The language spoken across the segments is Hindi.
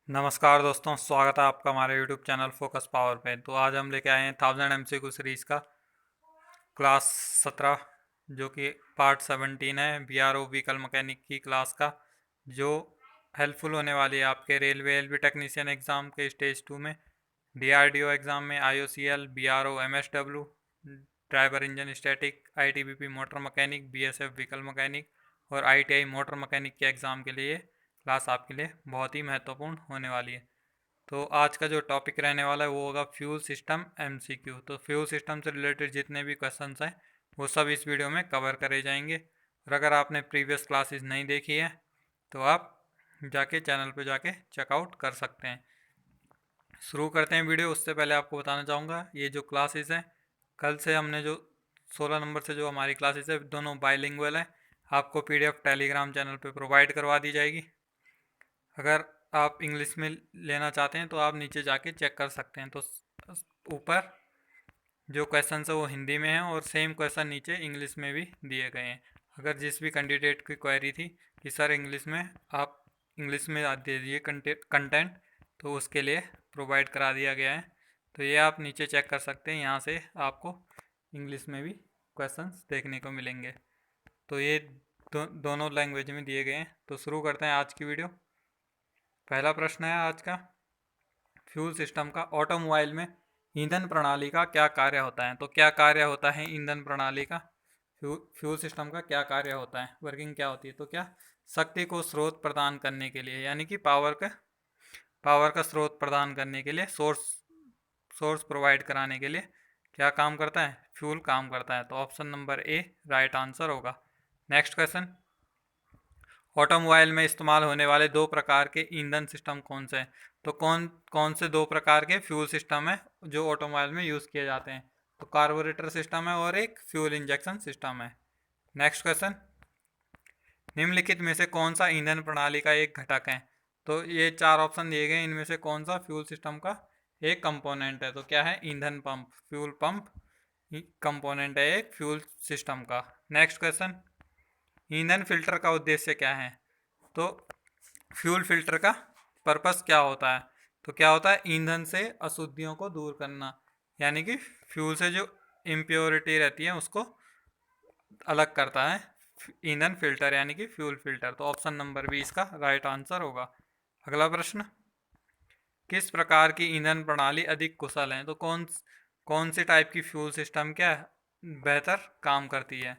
नमस्कार दोस्तों, स्वागत है आपका हमारे यूट्यूब चैनल फोकस पावर पे। तो आज हम लेके आए हैं 1000 MCQ सीरीज़ का क्लास 17, जो कि पार्ट 17 है BRO व्हीकल मैकेनिक की क्लास का, जो हेल्पफुल होने वाली है आपके रेलवे टेक्नीशियन एग्ज़ाम के स्टेज 2 में, DRDO एग्ज़ाम में, IOCL, BRO MSW, driver engine static, ITBP motor mechanic, BSF vehicle mechanic और ITI मोटर मैकेनिक के एग्ज़ाम के लिए क्लास आपके लिए बहुत ही महत्वपूर्ण होने वाली है। तो आज का जो टॉपिक रहने वाला है वो होगा फ्यूल सिस्टम MCQ। तो फ्यूल सिस्टम से रिलेटेड जितने भी क्वेश्चंस हैं वो सब इस वीडियो में कवर करे जाएंगे। और अगर आपने प्रीवियस क्लासेस नहीं देखी है तो आप जाके चैनल पे जाके चेकआउट कर सकते हैं। शुरू करते हैं वीडियो। उससे पहले आपको बताना चाहूँगा, ये जो क्लासेस हैं, कल से हमने जो 16 नंबर से जो हमारी क्लासेस है दोनों बाइलिंगुअल है। आपको PDF टेलीग्राम चैनल पे प्रोवाइड करवा दी जाएगी। अगर आप इंग्लिश में लेना चाहते हैं तो आप नीचे जाके चेक कर सकते हैं। तो ऊपर जो क्वेश्चन है वो हिंदी में है और सेम क्वेश्चन नीचे इंग्लिश में भी दिए गए हैं। अगर जिस भी कैंडिडेट की क्वेरी थी कि सर इंग्लिश में आप इंग्लिश में दे दीजिए कंटेंट, तो उसके लिए प्रोवाइड करा दिया गया है। तो ये आप नीचे चेक कर सकते हैं, यहाँ से आपको इंग्लिश में भी क्वेश्चंस देखने को मिलेंगे। तो ये दोनों लैंग्वेज में दिए गए हैं। तो शुरू करते हैं आज की वीडियो। पहला प्रश्न है आज का, फ्यूल सिस्टम का ऑटोमोबाइल में ईंधन प्रणाली का क्या कार्य होता है। तो क्या कार्य होता है ईंधन प्रणाली का, फ्यूल सिस्टम का क्या कार्य होता है, वर्किंग क्या होती है। तो क्या शक्ति को स्रोत प्रदान करने के लिए, यानी कि पावर का स्रोत प्रदान करने के लिए, सोर्स प्रोवाइड कराने के लिए क्या काम करता है, फ्यूल काम करता है। तो option number A right answer होगा। नेक्स्ट क्वेश्चन, ऑटोमोबाइल में इस्तेमाल होने वाले दो प्रकार के ईंधन सिस्टम कौन से हैं। तो कौन कौन से दो प्रकार के फ्यूल सिस्टम है जो ऑटोमोबाइल में यूज़ किए जाते हैं। तो कार्बोरेटर सिस्टम है और एक फ्यूल इंजेक्शन सिस्टम है। नेक्स्ट क्वेश्चन, निम्नलिखित में से कौन सा ईंधन प्रणाली का एक घटक है। तो ये चार ऑप्शन दिए गए, इनमें से कौन सा फ्यूल सिस्टम का एक कंपोनेंट है। तो क्या है, ईंधन पंप, फ्यूल पंप कंपोनेंट है एक फ्यूल सिस्टम का। नेक्स्ट क्वेश्चन, ईंधन फिल्टर का उद्देश्य क्या है। तो फ्यूल फिल्टर का पर्पस क्या होता है। तो क्या होता है, ईंधन से अशुद्धियों को दूर करना, यानी कि फ्यूल से जो इम्प्योरिटी रहती है उसको अलग करता है ईंधन फिल्टर, यानी कि फ्यूल फिल्टर। तो ऑप्शन नंबर बी इसका राइट आंसर होगा। अगला प्रश्न, किस प्रकार की ईंधन प्रणाली अधिक कुशल है। तो कौन सी टाइप की फ्यूल सिस्टम क्या है बेहतर काम करती है।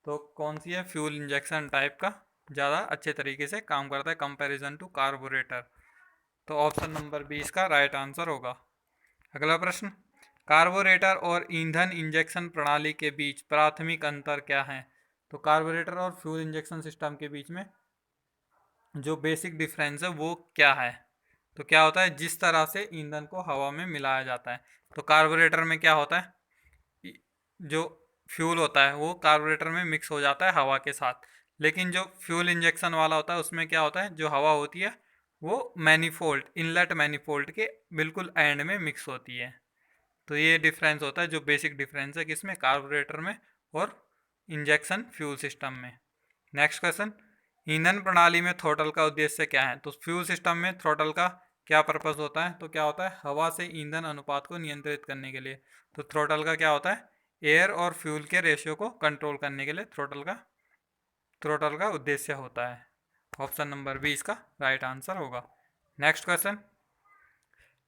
तो कौन सी है, फ्यूल इंजेक्शन टाइप का ज़्यादा अच्छे तरीके से काम करता है कंपैरिजन टू कार्बोरेटर। तो ऑप्शन नंबर बी इसका राइट आंसर होगा। अगला प्रश्न, कार्बोरेटर और ईंधन इंजेक्शन प्रणाली के बीच प्राथमिक अंतर क्या है। तो कार्बोरेटर और फ्यूल इंजेक्शन सिस्टम के बीच में जो बेसिक डिफरेंस है वो क्या है। तो क्या होता है, जिस तरह से ईंधन को हवा में मिलाया जाता है। तो कार्बोरेटर में क्या होता है, जो फ्यूल होता है वो कार्बोरेटर में मिक्स हो जाता है हवा के साथ, लेकिन जो फ्यूल इंजेक्शन वाला होता है उसमें क्या होता है, जो हवा होती है वो मैनीफोल्ड, इनलेट मैनीफोल्ड के बिल्कुल एंड में मिक्स होती है। तो ये डिफरेंस होता है, जो बेसिक डिफरेंस है किसमें, कार्बोरेटर में और इंजेक्शन फ्यूल सिस्टम में। नेक्स्ट क्वेश्चन, ईंधन प्रणाली में थ्रोटल का उद्देश्य क्या है। तो फ्यूल सिस्टम में थ्रोटल का क्या पर्पस होता है। तो क्या होता है, हवा से ईंधन अनुपात को नियंत्रित करने के लिए। तो थ्रोटल का क्या होता है, एयर और फ्यूल के रेशियो को कंट्रोल करने के लिए थ्रोटल का उद्देश्य होता है। ऑप्शन नंबर बी इसका राइट आंसर होगा। नेक्स्ट क्वेश्चन,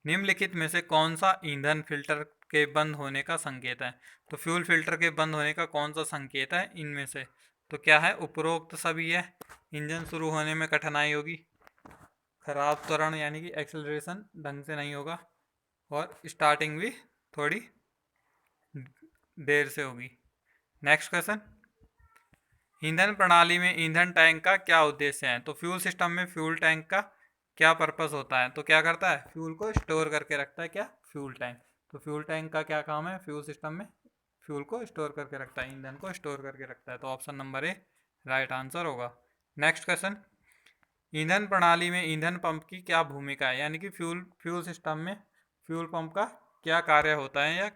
निम्नलिखित में से कौन सा ईंधन फिल्टर के बंद होने का संकेत है। तो फ्यूल फिल्टर के बंद होने का कौन सा संकेत है इनमें से। तो क्या है, उपरोक्त सभी है, इंजन शुरू होने में कठिनाई होगी, खराब त्वरण यानी कि एक्सेलरेशन ढंग से नहीं होगा, और स्टार्टिंग भी थोड़ी देर से होगी। नेक्स्ट क्वेश्चन, ईंधन प्रणाली में ईंधन टैंक का क्या उद्देश्य है। तो फ्यूल सिस्टम में फ्यूल टैंक का क्या पर्पस होता है। तो क्या करता है, फ्यूल को स्टोर करके रखता है, क्या, फ्यूल टैंक। तो फ्यूल टैंक का क्या काम है, फ्यूल सिस्टम में फ्यूल को स्टोर करके रखता है, ईंधन को स्टोर करके रखता है। तो option number A right answer होगा। नेक्स्ट क्वेश्चन, ईंधन प्रणाली में ईंधन पंप की क्या भूमिका है, यानी कि फ्यूल सिस्टम में फ्यूल पंप का क्या कार्य होता है, या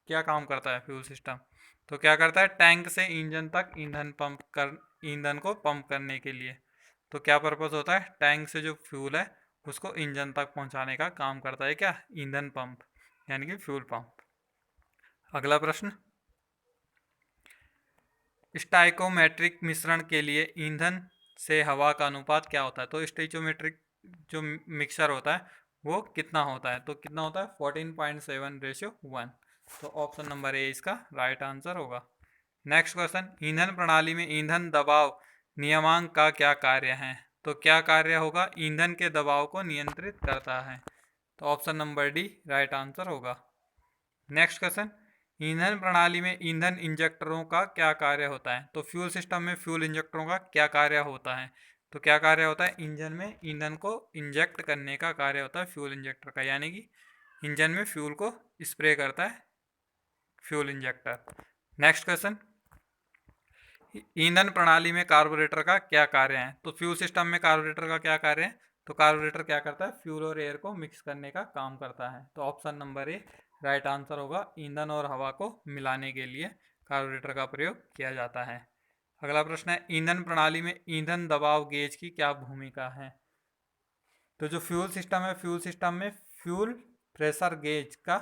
क्या काम करता है फ्यूल सिस्टम। तो क्या करता है, टैंक से इंजन तक ईंधन को पंप करने के लिए। तो क्या पर्पस होता है, टैंक से जो फ्यूल है उसको इंजन तक पहुंचाने का काम करता है क्या, ईंधन पंप यानी कि फ्यूल पंप। अगला प्रश्न, स्टाइकोमेट्रिक मिश्रण के लिए ईंधन से हवा का अनुपात क्या होता है। तो स्टोइकोमेट्रिक जो मिक्सचर होता है वो कितना होता है, तो कितना होता है 14.7:1। तो ऑप्शन नंबर ए इसका राइट आंसर होगा। नेक्स्ट क्वेश्चन, ईंधन प्रणाली में ईंधन दबाव नियमांक का क्या कार्य है। तो क्या कार्य होगा, ईंधन के दबाव को नियंत्रित करता है। तो option number D right answer होगा। नेक्स्ट क्वेश्चन, ईंधन प्रणाली में ईंधन इंजेक्टरों का क्या कार्य होता है। तो फ्यूल सिस्टम में फ्यूल इंजेक्टरों का क्या कार्य होता है। तो क्या कार्य होता है, इंजन में ईंधन को इंजेक्ट करने का कार्य होता है फ्यूल इंजेक्टर का, यानी कि इंजन में फ्यूल को स्प्रे करता है फ्यूल इंजेक्टर। नेक्स्ट क्वेश्चन, ईंधन प्रणाली में कार्बोरेटर का क्या कार्य है। तो फ्यूल सिस्टम में कार्बोरेटर का क्या कार्य है, तो कार्बोरेटर क्या करता है, फ्यूल और एयर को मिक्स करने का काम करता है। तो option number A right answer होगा। ईंधन और हवा को मिलाने के लिए कार्बोरेटर का प्रयोग किया जाता है। अगला प्रश्न है, ईंधन प्रणाली में ईंधन दबाव गेज की क्या भूमिका है। तो जो फ्यूल सिस्टम है, फ्यूल सिस्टम में फ्यूल प्रेशर गेज का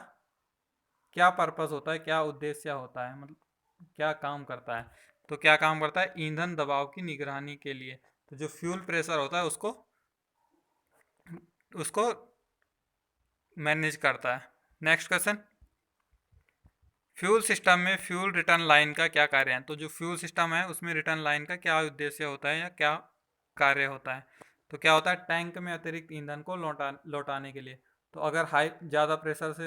क्या पर्पस होता है, क्या उद्देश्य होता है, मतलब क्या काम करता है। तो क्या काम करता है, ईंधन दबाव की निगरानी के लिए। तो जो फ्यूल प्रेशर होता है उसको उसको मैनेज करता है। नेक्स्ट क्वेश्चन, फ्यूल सिस्टम में फ्यूल रिटर्न लाइन का क्या कार्य है। तो जो फ्यूल सिस्टम है उसमें रिटर्न लाइन का क्या उद्देश्य होता है या क्या कार्य होता है। तो क्या होता है, टैंक में अतिरिक्त ईंधन को लौटाने के लिए। तो अगर ज़्यादा प्रेशर से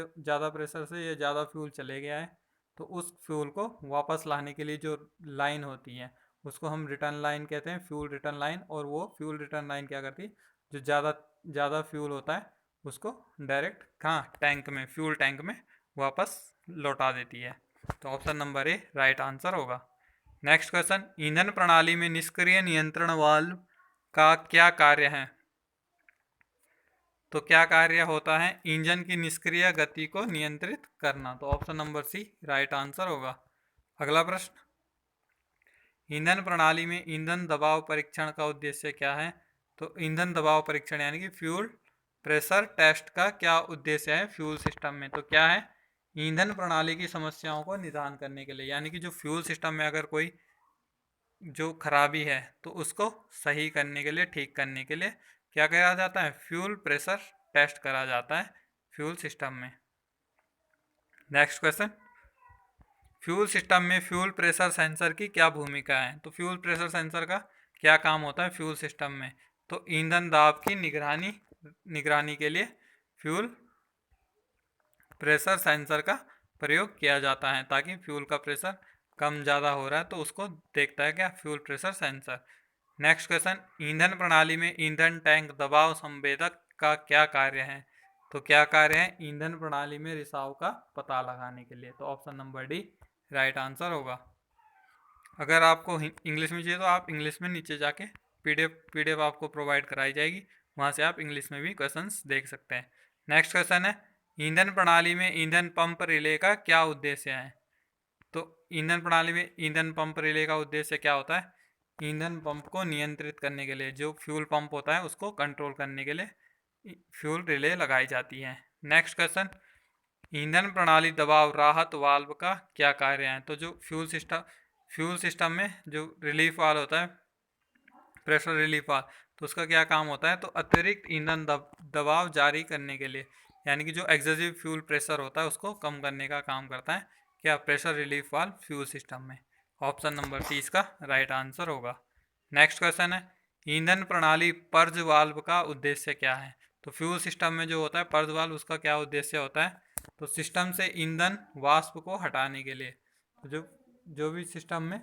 या ज़्यादा फ्यूल चले गया है तो उस फ्यूल को वापस लाने के लिए जो लाइन होती है उसको हम रिटर्न लाइन कहते हैं, फ्यूल रिटर्न लाइन। और वो फ्यूल रिटर्न लाइन क्या करती है, जो ज़्यादा फ्यूल होता है उसको डायरेक्ट कहाँ, टैंक में, फ्यूल टैंक में वापस लौटा देती है। तो option number A right answer होगा। नेक्स्ट क्वेश्चन, ईंधन प्रणाली में निष्क्रिय नियंत्रण वाल्व का क्या कार्य है। तो क्या कार्य होता है, इंजन की निष्क्रिय गति को नियंत्रित करना। तो option number C right answer होगा। अगला प्रश्न, ईंधन प्रणाली में ईंधन दबाव परीक्षण का उद्देश्य क्या है। तो ईंधन दबाव परीक्षण यानी कि फ्यूल प्रेशर टेस्ट का क्या उद्देश्य है फ्यूल सिस्टम में। तो क्या है, ईंधन प्रणाली की समस्याओं को निदान करने के लिए, यानी कि जो फ्यूल सिस्टम में अगर कोई जो खराबी है तो उसको सही करने के लिए, ठीक करने के लिए क्या करा जाता है, फ्यूल प्रेशर टेस्ट करा जाता है फ्यूल सिस्टम में। नेक्स्ट क्वेश्चन, फ्यूल सिस्टम में फ्यूल प्रेशर सेंसर की क्या भूमिका है। तो फ्यूल प्रेशर सेंसर का क्या काम होता है फ्यूल सिस्टम में। तो ईंधन दाब की निगरानी के लिए फ्यूल प्रेशर सेंसर का प्रयोग किया जाता है, ताकि फ्यूल का प्रेशर कम ज़्यादा हो रहा है तो उसको देखता है क्या, fuel pressure sensor. Next question, ईंधन प्रणाली में ईंधन टैंक दबाव संवेदक का क्या कार्य है। तो क्या कार्य है, ईंधन प्रणाली में रिसाव का पता लगाने के लिए। तो option number D right answer होगा। अगर आपको इंग्लिश में चाहिए तो आप इंग्लिश में नीचे जाके पीडीएफ आपको प्रोवाइड कराई जाएगी, वहाँ से आप इंग्लिश में भी क्वेश्चंस देख सकते हैं। नेक्स्ट क्वेश्चन है, ईंधन प्रणाली में ईंधन पंप रिले का क्या उद्देश्य है। तो ईंधन प्रणाली में ईंधन पंप रिले का उद्देश्य क्या होता है, ईंधन पंप को नियंत्रित करने के लिए, जो फ्यूल पंप होता है उसको कंट्रोल करने के लिए फ्यूल रिले लगाई जाती है। नेक्स्ट क्वेश्चन, ईंधन प्रणाली दबाव राहत वाल्व का क्या कार्य है। तो जो फ्यूल सिस्टम में जो रिलीफ वाल्व होता है, प्रेशर रिलीफ वाल्व, तो उसका क्या काम होता है, तो अतिरिक्त ईंधन दबाव जारी करने के लिए, यानी कि जो एक्सेसिव फ्यूल प्रेशर होता है उसको कम करने का काम करता है क्या, pressure relief valve fuel system में। ऑप्शन नंबर सी इसका राइट आंसर होगा। नेक्स्ट क्वेश्चन है, ईंधन प्रणाली पर्ज वाल्व का उद्देश्य क्या है। तो फ्यूल सिस्टम में जो होता है पर्ज वाल्व, उसका क्या उद्देश्य होता है, तो सिस्टम से ईंधन वाष्प को हटाने के लिए। तो जो भी सिस्टम में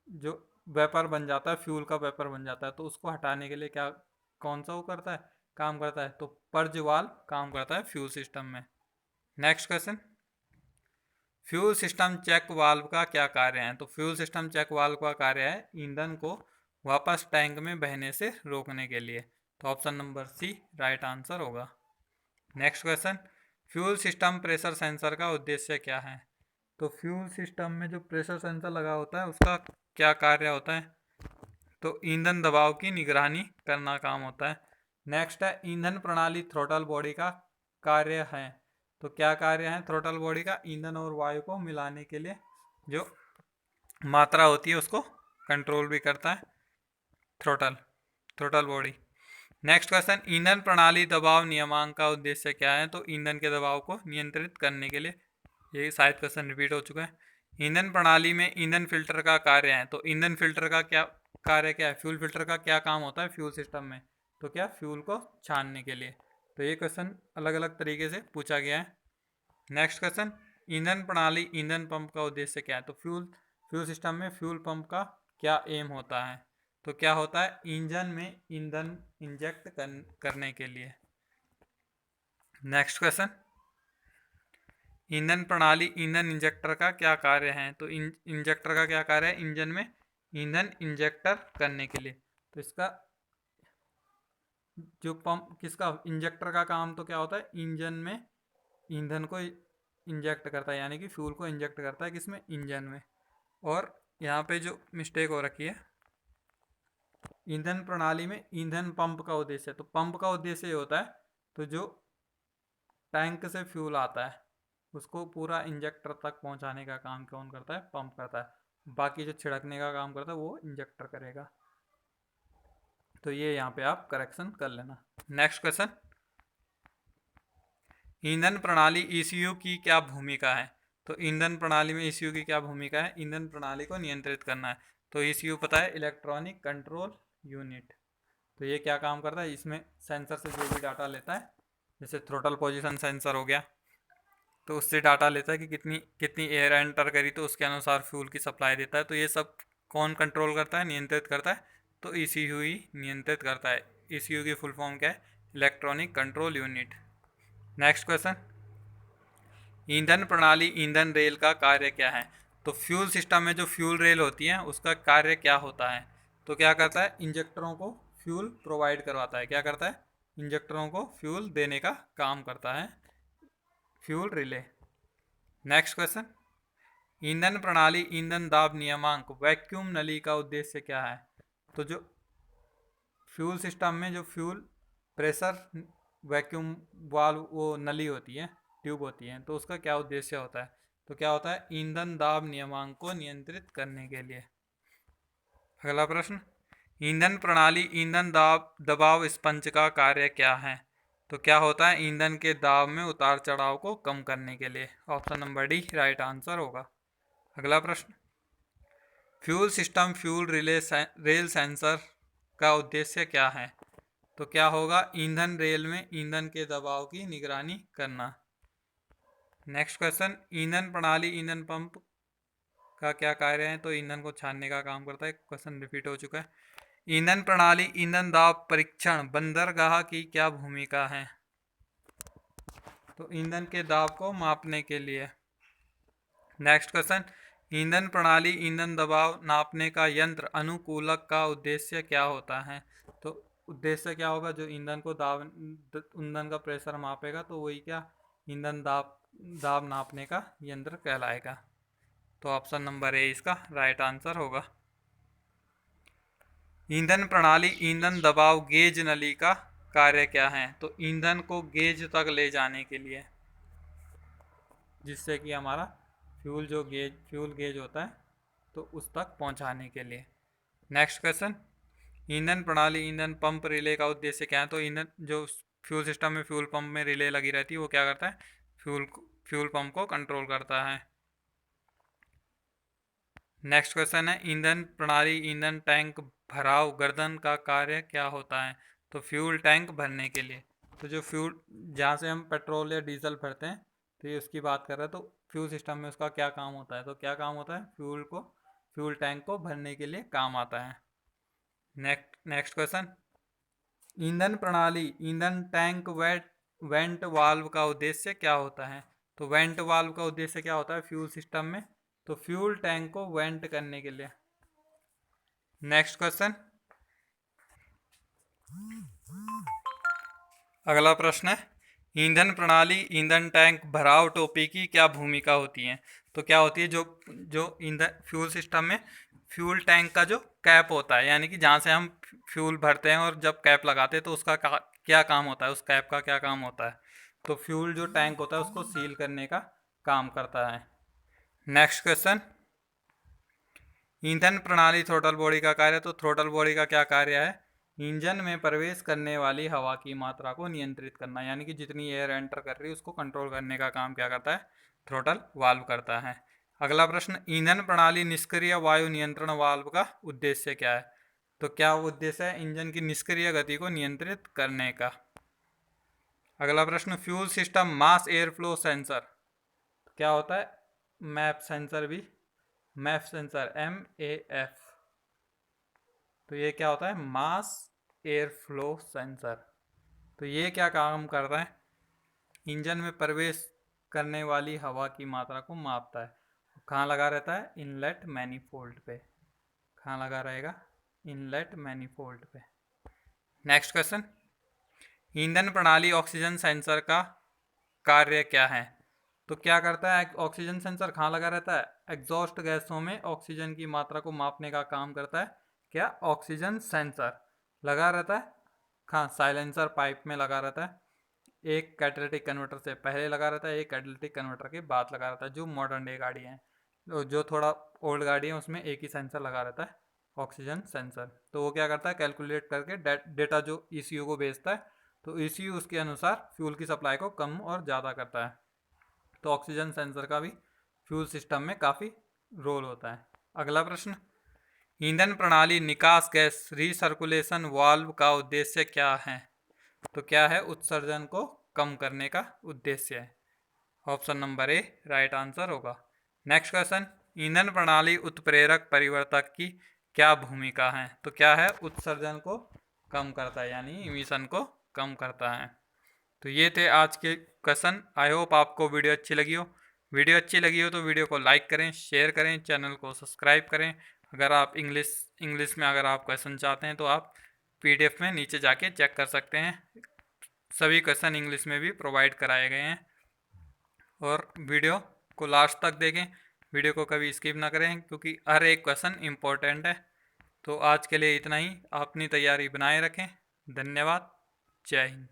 जो वेपर बन जाता है, फ्यूल का वेपर बन जाता है, तो उसको हटाने के लिए क्या, कौन सा वो करता है, काम करता है, तो पर्ज वाल्व काम करता है फ्यूल सिस्टम में। Next question, fuel system check valve का क्या कार्य है। तो फ्यूल सिस्टम चेक वाल्व का कार्य है ईंधन को वापस टैंक में बहने से रोकने के लिए। तो option number C right answer होगा। Next question, fuel system pressure sensor का उद्देश्य क्या है। तो फ्यूल सिस्टम में जो प्रेशर सेंसर लगा होता है उसका क्या कार्य होता है, तो ईंधन दबाव की निगरानी करना काम होता है। नेक्स्ट है ईंधन प्रणाली थ्रोटल बॉडी का कार्य है। तो क्या कार्य है थ्रोटल बॉडी का? ईंधन और वायु को मिलाने के लिए जो मात्रा होती है उसको कंट्रोल भी करता है थ्रोटल बॉडी। नेक्स्ट क्वेश्चन, ईंधन प्रणाली दबाव नियमांक का उद्देश्य क्या है? तो ईंधन के दबाव को नियंत्रित करने के लिए, ये शायद क्वेश्चन रिपीट हो चुका है। ईंधन प्रणाली में ईंधन फिल्टर का कार्य है। तो ईंधन फिल्टर का क्या कार्य क्या है? फ्यूल फिल्टर का क्या काम होता है फ्यूल सिस्टम में? तो क्या फ्यूल को छानने के लिए। तो ये क्वेश्चन अलग अलग तरीके से पूछा गया है। नेक्स्ट क्वेश्चन, ईंधन प्रणाली ईंधन पंप का उद्देश्य क्या है? तो फ्यूल सिस्टम में फ्यूल पंप का क्या एम होता है? तो क्या होता है? इंजन में ईंधन इंजेक्ट करने के लिए। नेक्स्ट क्वेश्चन, ईंधन प्रणाली ईंधन इंजेक्टर का क्या कार्य है? तो इंजेक्टर का क्या कार्य है? इंजन में ईंधन इंजेक्टर करने के लिए। तो इसका जो पंप किसका इंजेक्टर का काम तो क्या होता है? इंजन में ईंधन को इंजेक्ट करता है, यानी कि फ्यूल को इंजेक्ट करता है किसमें? इंजन में। और यहाँ पे जो मिस्टेक हो रखी है, ईंधन प्रणाली में ईंधन पंप का उद्देश्य, तो पंप का उद्देश्य ये होता है तो जो टैंक से फ्यूल आता है उसको पूरा इंजेक्टर तक पहुंचाने का काम कौन करता है? पंप करता है। बाकी जो छिड़कने का काम करता है वो इंजेक्टर करेगा। तो ये यहाँ पे आप करेक्शन कर लेना। नेक्स्ट क्वेश्चन, ईंधन प्रणाली ईसीयू की क्या भूमिका है? तो ईंधन प्रणाली में ईसीयू की क्या भूमिका है? ईंधन प्रणाली को नियंत्रित करना है। तो ईसीयू पता है, इलेक्ट्रॉनिक कंट्रोल यूनिट। तो ये क्या काम करता है? इसमें सेंसर से जो भी डाटा लेता है, जैसे थ्रोटल पोजीशन सेंसर हो गया, तो उससे डाटा लेता है कि कितनी कितनी एयर एंटर करी, तो उसके अनुसार फ्यूल की सप्लाई देता है। तो ये सब कौन कंट्रोल करता है? नियंत्रित करता है। तो ईसीयू ही नियंत्रित करता है। ईसीयू की फुल फॉर्म क्या है? Electronic control unit. Next question, ईंधन प्रणाली ईंधन रेल का कार्य क्या है? तो फ्यूल सिस्टम में जो फ्यूल रेल होती है उसका कार्य क्या होता है? तो क्या करता है? इंजेक्टरों को फ्यूल प्रोवाइड करवाता है। क्या करता है? इंजेक्टरों को फ्यूल देने का काम करता है फ्यूल रिले। नेक्स्ट क्वेश्चन, ईंधन प्रणाली ईंधन दाब नियमांक वैक्यूम नली का उद्देश्य क्या है? तो जो फ्यूल सिस्टम में जो फ्यूल प्रेशर वैक्यूम वाल्व वो नली होती है, ट्यूब होती है, तो उसका क्या उद्देश्य होता है? तो क्या होता है? ईंधन दाब नियमांक को नियंत्रित करने के लिए। अगला प्रश्न, ईंधन प्रणाली ईंधन दाब दबाव स्पंज का कार्य क्या है? तो क्या होता है? ईंधन के दाब में उतार चढ़ाव को कम करने के लिए। Option number D right answer होगा। अगला प्रश्न, fuel system fuel rail sensor का उद्देश्य क्या है? तो क्या होगा? ईंधन रेल में ईंधन के दबाव की निगरानी करना। नेक्स्ट क्वेश्चन, ईंधन प्रणाली ईंधन पंप का क्या कार्य है? तो ईंधन को छानने का काम करता है। क्वेश्चन रिपीट हो चुका है। ईंधन प्रणाली ईंधन दाब परीक्षण बंदरगाह की क्या भूमिका है? तो ईंधन के दाब को मापने के लिए। नेक्स्ट क्वेश्चन, ईंधन प्रणाली ईंधन दबाव नापने का यंत्र अनुकूलक का उद्देश्य क्या होता है? तो उद्देश्य क्या होगा? जो ईंधन को ईंधन का प्रेशर मापेगा, तो वही क्या ईंधन दाब नापने का यंत्र कहलाएगा। तो ऑप्शन नंबर ए इसका राइट आंसर होगा। ईंधन प्रणाली ईंधन दबाव गेज नली का कार्य क्या है? तो ईंधन को गेज तक ले जाने के लिए, जिससे कि हमारा फ्यूल गेज होता है तो उस तक पहुंचाने के लिए। नेक्स्ट क्वेश्चन, ईंधन प्रणाली ईंधन पंप रिले का उद्देश्य क्या है? तो ईंधन जो फ्यूल सिस्टम में फ्यूल पंप में रिले लगी रहती है वो क्या करता है? फ्यूल पंप को कंट्रोल करता है। नेक्स्ट क्वेश्चन है, ईंधन प्रणाली ईंधन टैंक भराव गर्दन का कार्य क्या होता है? तो फ्यूल टैंक भरने के लिए। तो जो फ्यूल जहाँ से हम पेट्रोल या डीजल भरते हैं, तो ये उसकी बात कर रहे हैं। तो फ्यूल सिस्टम में उसका क्या काम होता है? तो क्या काम होता है? फ्यूल टैंक को भरने के लिए काम आता है। नेक्स्ट क्वेश्चन, ईंधन प्रणाली ईंधन टैंक वेंट वाल्व का उद्देश्य क्या होता है? तो वेंट वाल्व का उद्देश्य क्या होता है फ्यूल सिस्टम में? तो फ्यूल टैंक को वेंट करने के लिए। नेक्स्ट क्वेश्चन, अगला प्रश्न है, ईंधन प्रणाली ईंधन टैंक भराव टोपी की क्या भूमिका होती है? तो क्या होती है? जो जो ईंधन फ्यूल सिस्टम में फ्यूल टैंक का जो कैप होता है, यानी कि जहाँ से हम फ्यूल भरते हैं और जब कैप लगाते हैं तो उसका क्या काम होता है, उस कैप का क्या काम होता है। तो फ्यूल जो टैंक होता है उसको सील करने का काम करता है। नेक्स्ट क्वेश्चन, ईंधन प्रणाली थ्रोटल बॉडी का कार्य। तो थ्रोटल बॉडी का क्या कार्य है, इंजन में प्रवेश करने वाली हवा की मात्रा को नियंत्रित करना, यानी कि जितनी एयर एंटर कर रही है उसको कंट्रोल करने का काम क्या करता है, थ्रोटल वाल्व करता है। अगला प्रश्न, ईंधन प्रणाली निष्क्रिय वायु नियंत्रण वाल्व का उद्देश्य क्या है। तो क्या उद्देश्य है इंजन की निष्क्रिय गति को नियंत्रित करने का। अगला प्रश्न, fuel system mass air flow sensor क्या होता है, मैप सेंसर भी, मैप सेंसर MAF। तो ये क्या होता है, मास एयर फ्लो सेंसर। तो ये क्या काम करता है, इंजन में प्रवेश करने वाली हवा की मात्रा को मापता है। कहाँ लगा रहता है, इनलेट मैनिफोल्ड पे। कहाँ लगा रहेगा, इनलेट मैनिफोल्ड पे। नेक्स्ट क्वेश्चन, ईंधन प्रणाली ऑक्सीजन सेंसर का कार्य क्या है। तो क्या करता है ऑक्सीजन सेंसर, कहाँ लगा रहता है, एग्जॉस्ट गैसों में ऑक्सीजन की मात्रा को मापने का काम करता है। क्या ऑक्सीजन सेंसर लगा रहता है, कहाँ, साइलेंसर पाइप में लगा रहता है। एक कैटालिटिक कन्वर्टर से पहले लगा रहता है, एक कैटालिटिक कन्वर्टर के बाद लगा रहता है। जो मॉडर्न डे गाड़ी है, जो थोड़ा ओल्ड गाड़ी है उसमें एक ही सेंसर लगा रहता है, ऑक्सीजन सेंसर। तो वो क्या करता है, कैलकुलेट करके डेटा जो ECU को भेजता है, तो ECU उसके अनुसार फ्यूल की सप्लाई को कम और ज़्यादा करता है। तो ऑक्सीजन सेंसर का भी फ्यूल सिस्टम में काफ़ी रोल होता है। अगला प्रश्न, ईंधन प्रणाली निकास गैस रिसर्कुलेशन वाल्व का उद्देश्य क्या है। तो क्या है, उत्सर्जन को कम करने का उद्देश्य है। Option number A right answer होगा। नेक्स्ट क्वेश्चन, ईंधन प्रणाली उत्प्रेरक परिवर्तक की क्या भूमिका है। तो क्या है, उत्सर्जन को कम करता है, यानी इमिशन को कम करता है। तो ये थे आज के क्वेश्चन। आई होप आपको वीडियो अच्छी लगी हो। वीडियो अच्छी लगी हो तो वीडियो को लाइक करें, शेयर करें, चैनल को सब्सक्राइब करें। अगर आप इंग्लिश में अगर आप क्वेश्चन चाहते हैं तो आप PDF में नीचे जाके चेक कर सकते हैं। सभी क्वेश्चन इंग्लिश में भी प्रोवाइड कराए गए हैं। और वीडियो को लास्ट तक देखें, वीडियो को कभी स्किप ना करें, क्योंकि हर एक क्वेश्चन इम्पोर्टेंट है। तो आज के लिए इतना ही, अपनी तैयारी बनाए रखें। धन्यवाद, जय हिंद।